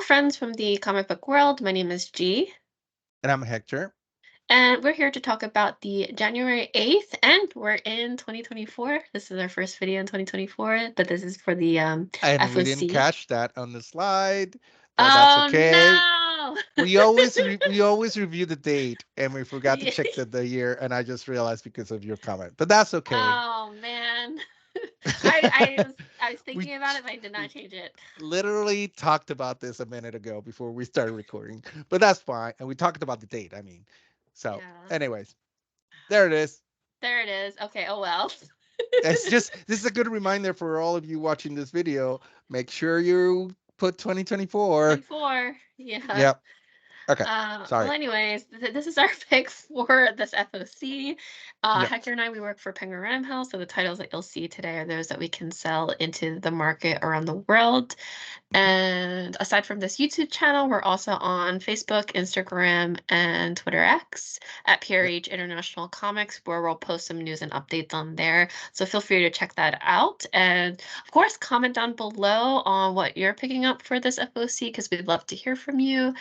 friends from the comic book world. My name is G, And I'm Hector. and we're here to talk about the January 8th, and we're in 2024. This is our first video in 2024, but this is for the And we didn't FOC. catch that on the slide, but that's Oh okay. no! We always review the date and we forgot to Yeah. check the year, and I just realized because of your comment. But that's okay. Oh man. I was we thinking about it, but I did not change it. literally talked about this a minute ago before we started recording. But that's fine. And we talked about the date, I mean. So, Yeah. anyways, there it is. There it is. Okay, oh well. This is a good reminder for all of you watching this video. Make sure you put 2024. 24. Yeah. Yep. Okay. Well, Sorry. anyways, this is our pick for this FOC. Yep. Hector and I, we work for Penguin Random House, so the titles that you'll see today are those that we can sell into the market around the world. And aside from this YouTube channel, we're also on Facebook, Instagram, and Twitter X at Yep. PRH International Comics, where we'll post some news and updates on there. So feel free to check that out. And of course, comment down below on what you're picking up for this FOC, because we'd love to hear from you.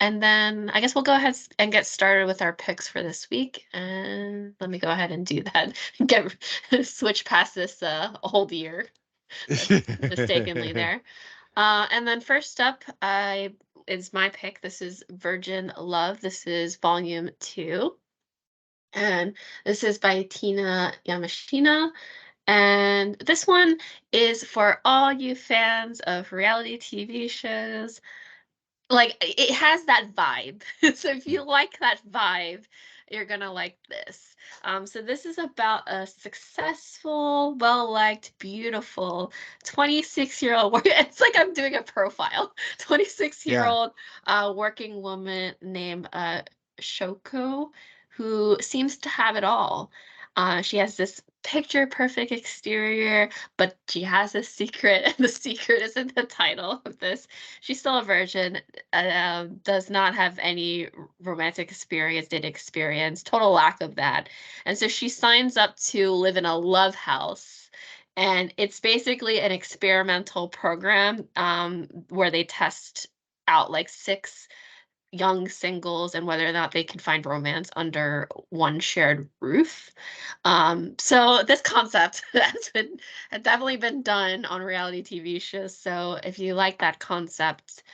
And then I guess we'll go ahead and get started with our picks for this week. And let me go ahead and do that. Get switch past this old year mistakenly there. And then first up is my pick. This is Virgin Love. This is volume 2. And this is by Tina Yamashina. And this one is for all you fans of reality TV shows. Like, it has that vibe. So if you like that vibe, you're gonna like this. So this is about a successful, well-liked, beautiful 26-year-old. It's like I'm doing a profile. 26-year-old working woman named Shoko, who seems to have it all. She has this picture perfect exterior, but she has a secret, and the secret is in the title of this. She's still a virgin, does not have any romantic experience, did experience, total lack of that. And so she signs up to live in a love house. And it's basically an experimental program where they test out like 6 young singles and whether or not they can find romance under one shared roof. So this concept has definitely been done on reality TV shows. So if you like that concept,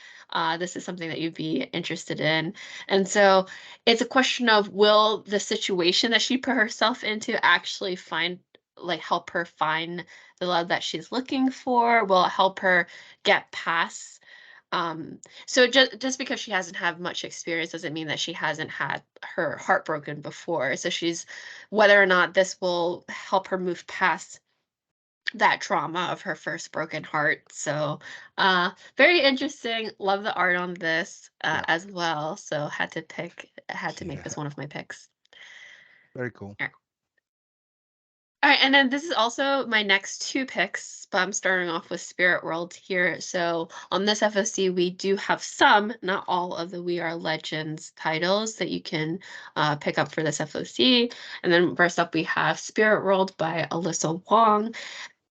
this is something that you'd be interested in. And so it's a question of, will the situation that she put herself into actually help her find the love that she's looking for? Will it help her get past so just because she hasn't had much experience doesn't mean that she hasn't had her heart broken before. So whether or not this will help her move past that trauma of her first broken heart. So very interesting. Love the art on this Yep. as well. So had to make Yeah. this one of my picks. Very cool. All right, and then this is also my next 2 picks, but I'm starting off with Spirit World here. So on this FOC, we do have some, not all of the We Are Legends titles that you can pick up for this FOC. And then first up, we have Spirit World by Alyssa Wong.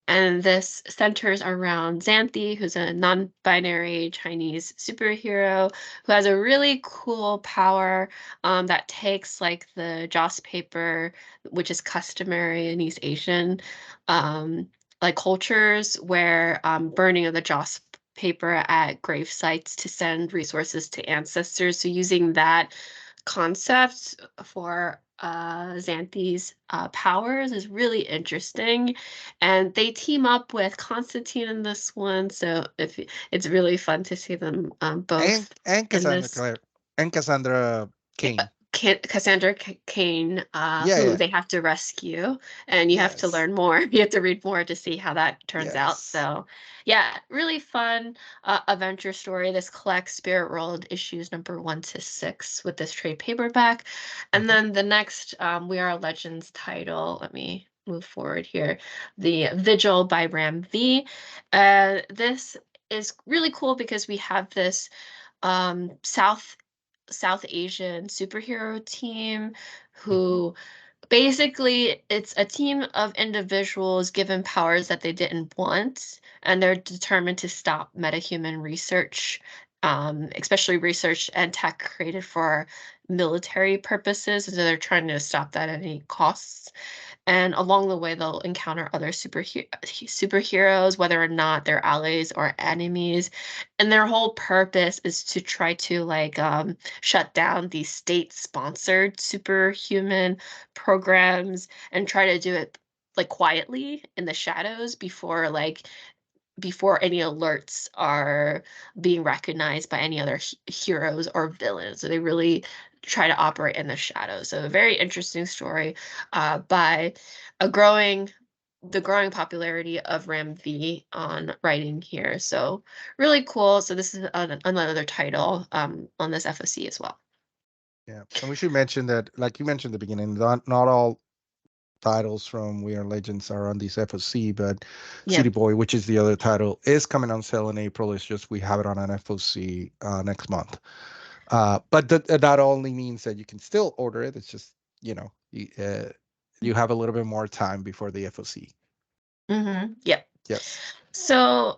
And this centers around Xanthi, who's a non-binary Chinese superhero who has a really cool power that takes like the joss paper, which is customary in East Asian like cultures, where burning of the joss paper at grave sites to send resources to ancestors. So using that concept for Xanthi's powers is really interesting, and they team up with Constantine in this one. So it's really fun to see them both And in Cassandra this. Clare and Cassandra Kane. Cassandra Kane, Yeah, who yeah. they have to rescue, and you have to Yes. learn more. You have to read more to see how that turns out. Yes. So, yeah, really fun adventure story. This collects Spirit World issues number 1 to 6 with this trade paperback, and Mhm. then the next We Are Legends title. Let me move forward here. The Vigil by Ram V. This is really cool because we have this South Asian superhero team Mhm. who basically it's a team of individuals given powers that they didn't want, and they're determined to stop metahuman research especially research and tech created for military purposes. So they're trying to stop that at any costs. And along the way, they'll encounter other superheroes, whether or not they're allies or enemies. And their whole purpose is to try to like shut down these state-sponsored superhuman programs and try to do it like quietly in the shadows before any alerts are being recognized by any other heroes or villains. So they really try to operate in the shadows. So a very interesting story by a the growing popularity of Ram V on writing here. So really cool. So this is another title on this FOC as well. Yeah, and we should mention that, like you mentioned at the beginning, not all titles from We Are Legends are on this FOC, but City Yep. Boy, which is the other title, is coming on sale in April. It's just we have it on an FOC next month. But that only means that you can still order it. It's just, you have a little bit more time before the FOC. Yep. Yes. So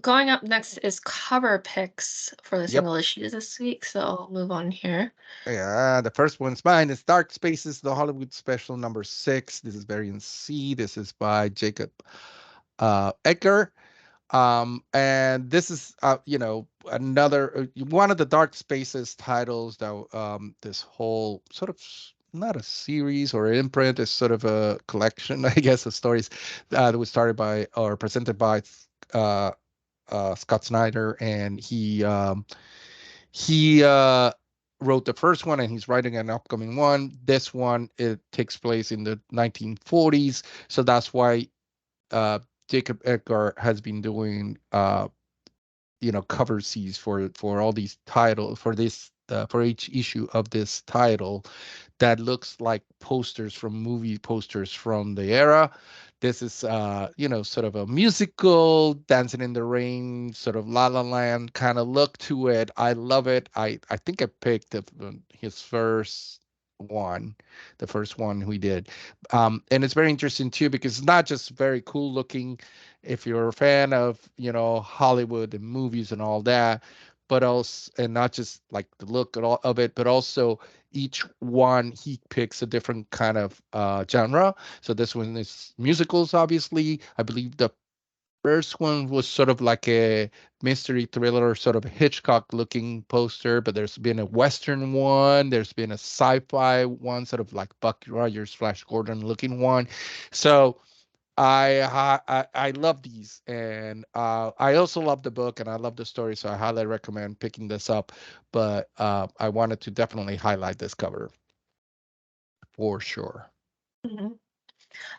going up next is cover picks for the Yep. single issues this week. So I'll move on here. Yeah, the first one's mine. It's Dark Spaces, the Hollywood Special number 6. This is variant C. This is by Jacob Edgar. And this is another one of the Dark Spaces titles that this whole sort of not a series or imprint, is sort of a collection, I guess, of stories that was started by or presented by Scott Snyder, and he wrote the first one, and he's writing an upcoming one. This one, it takes place in the 1940s, so that's why Jacob Edgar has been doing cover Cs for all these titles, for each issue of this title, that looks like posters from movie posters from the era. This is sort of a musical Dancing in the Rain, sort of La La Land kind of look to it. I love it. I think I picked his first one, the first one we did. And it's very interesting too, because it's not just very cool looking if you're a fan of Hollywood and movies and all that, but also, and not just like the look of it, but also each one he picks a different kind of genre. So this one is musicals, obviously. I believe the first one was sort of like a mystery thriller, sort of Hitchcock looking poster, but there's been a Western one, there's been a sci-fi one, sort of like Buck Rogers, Flash Gordon looking one. So I love these, and I also love the book, and I love the story, so I highly recommend picking this up. But I wanted to definitely highlight this cover for sure. Mhm.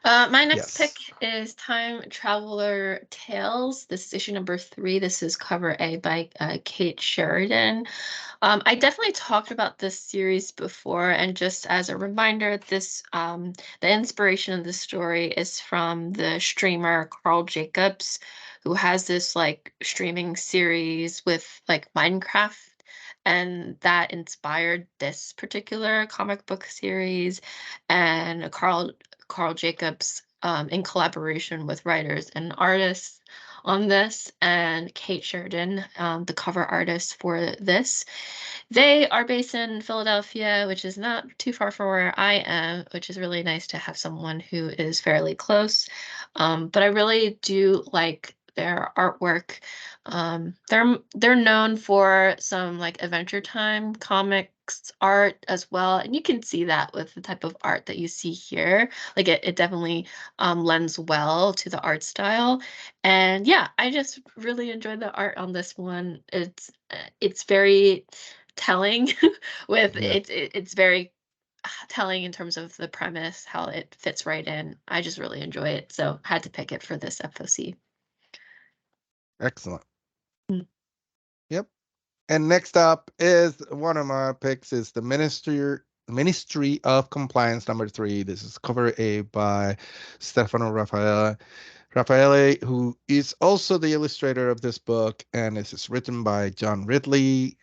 My next pick Yes. is Time Traveler Tales. This is issue number 3. This is cover A by Kate Sheridan. I definitely talked about this series before, and just as a reminder, the inspiration of this story is from the streamer Carl Jacobs, who has this like streaming series with like Minecraft, and that inspired this particular comic book series. And Carl Jacobs, in collaboration with writers and artists on this, and Kate Sheridan, the cover artist for this. They are based in Philadelphia, which is not too far from where I am, which is really nice to have someone who is fairly close. But I really do like their artwork. They're known for some like Adventure Time comics art as well, and you can see that with the type of art that you see here. Like it definitely lends well to the art style. And yeah, I just really enjoyed the art on this one. It's very telling with Yeah. it's very telling in terms of the premise, how it fits right in. I just really enjoy it, so had to pick it for this FOC. Excellent. Mm. Yep. And next up is one of my picks is the Ministry of Compliance number 3. This is cover A by Stefano Raffaele, who is also the illustrator of this book, and this is written by John Ridley,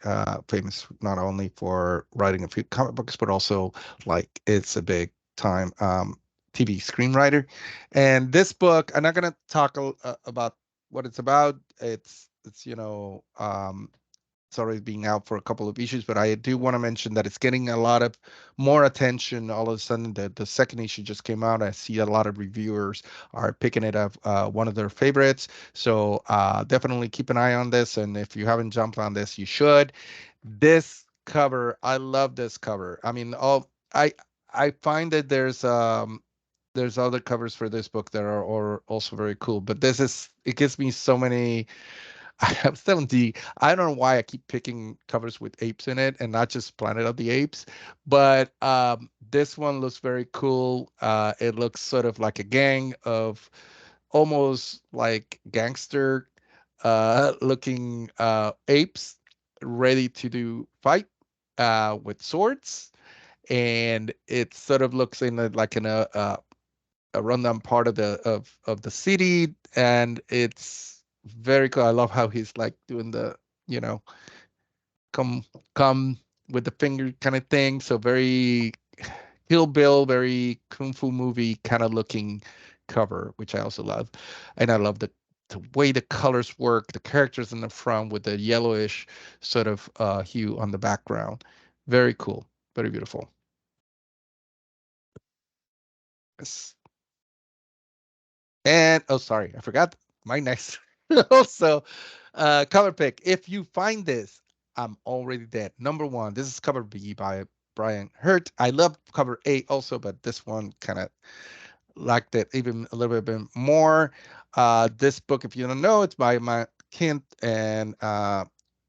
famous not only for writing a few comic books, but also like it's a big time TV screenwriter. And this book, I'm not going to talk about what it's about. It's it's already been out for a couple of issues, but I do want to mention that it's getting a lot of more attention. All of a sudden, the second issue just came out. I see a lot of reviewers are picking it up, one of their favorites. So definitely keep an eye on this. And if you haven't jumped on this, you should. This cover, I love this cover. I mean, I find that there's other covers for this book that are also very cool, but it gives me so many. I have 70. I don't know why I keep picking covers with apes in it and not just Planet of the Apes, but this one looks very cool. It looks sort of like a gang of almost like gangster looking apes ready to do fight with swords, and it sort of looks in like in a rundown part of the city, and it's very cool. I love how he's like doing the, you know, come come with the finger kind of thing. So very Kill Bill, very kung fu movie kind of looking cover, which I also love. And I love the way the colors work, the characters in the front with the yellowish sort of hue on the background. Very cool, very beautiful. Yes. And oh, sorry, I forgot my next also cover pick. If you find this, I'm already dead. Number one, this is cover B by Brian Hurt. I love cover A also, but this one kind of liked it even a little bit more. This book, if you don't know, it's by Matt Kent and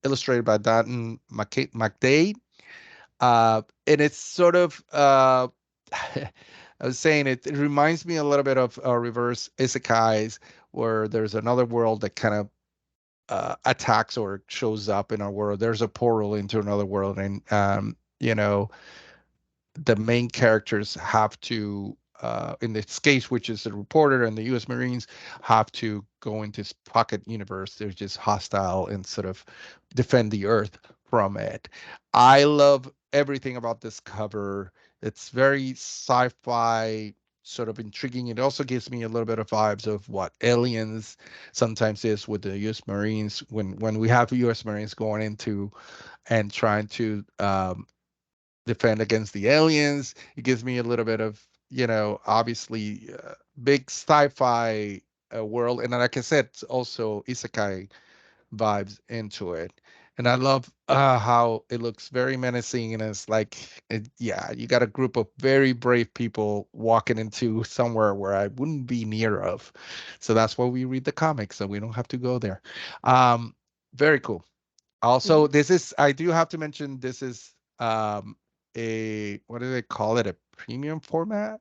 illustrated by Dalton McDade. And it's sort of I was saying it reminds me a little bit of reverse isekais, where there's another world that kind of attacks or shows up in our world. There's a portal into another world, and the main characters have to, in this case, which is the reporter and the U.S. Marines, have to go into this pocket universe. They're just hostile and sort of defend the Earth from it. I love everything about this cover. It's very sci-fi, sort of intriguing. It also gives me a little bit of vibes of what Aliens sometimes is with the U.S. Marines, when we have U.S. Marines going into and trying to defend against the aliens. It gives me a little bit of, obviously big sci-fi world, and like I said, also isekai vibes into it. And I love how it looks very menacing, and it's like, yeah, you got a group of very brave people walking into somewhere where I wouldn't be near of. So that's why we read the comics, so we don't have to go there. Very cool. Also, I do have to mention, this is what do they call it? A premium format,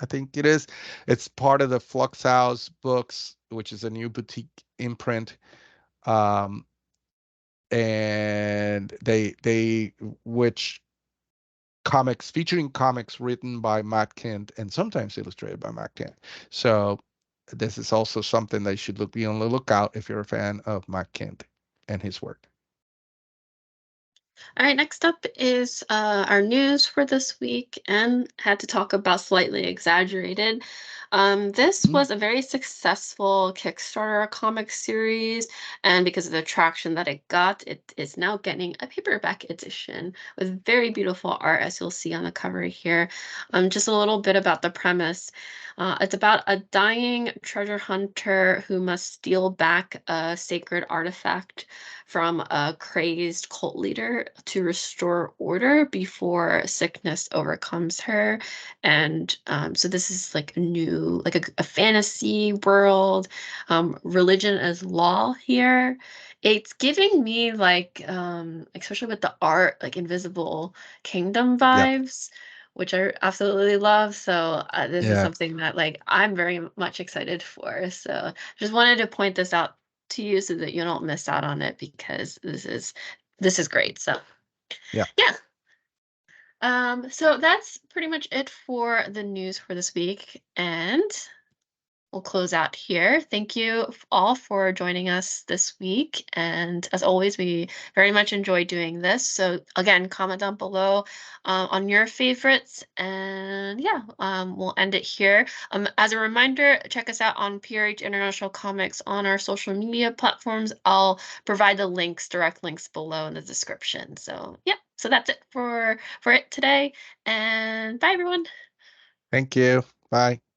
I think it is. It's part of the Flux House Books, which is a new boutique imprint. Um, and which comics, featuring comics written by Matt Kent and sometimes illustrated by Matt Kent. So this is also something that you should be on the lookout if you're a fan of Matt Kent and his work. All right, next up is our news for this week, and had to talk about Slightly Exaggerated. This was a very successful Kickstarter comic series, and because of the traction that it got, it is now getting a paperback edition with very beautiful art, as you'll see on the cover here. Just a little bit about the premise. It's about a dying treasure hunter who must steal back a sacred artifact from a crazed cult leader to restore order before sickness overcomes her. And so this is like a new, like a fantasy world, religion as law here. It's giving me like, especially with the art, like Invisible Kingdom Yep. vibes, which I absolutely love. So this is Yeah. something that like I'm very much excited for. So just wanted to point this out to you so that you don't miss out on it, because this is great. So Yeah. yeah. So that's pretty much it for the news for this week. And we'll close out here. Thank you all for joining us this week. And as always, we very much enjoy doing this. So again, comment down below on your favorites. And yeah, we'll end it here. As a reminder, check us out on PRH International Comics on our social media platforms. I'll provide the links, direct links below in the description. So yeah, so that's it for it today. And bye, everyone. Thank you. Bye.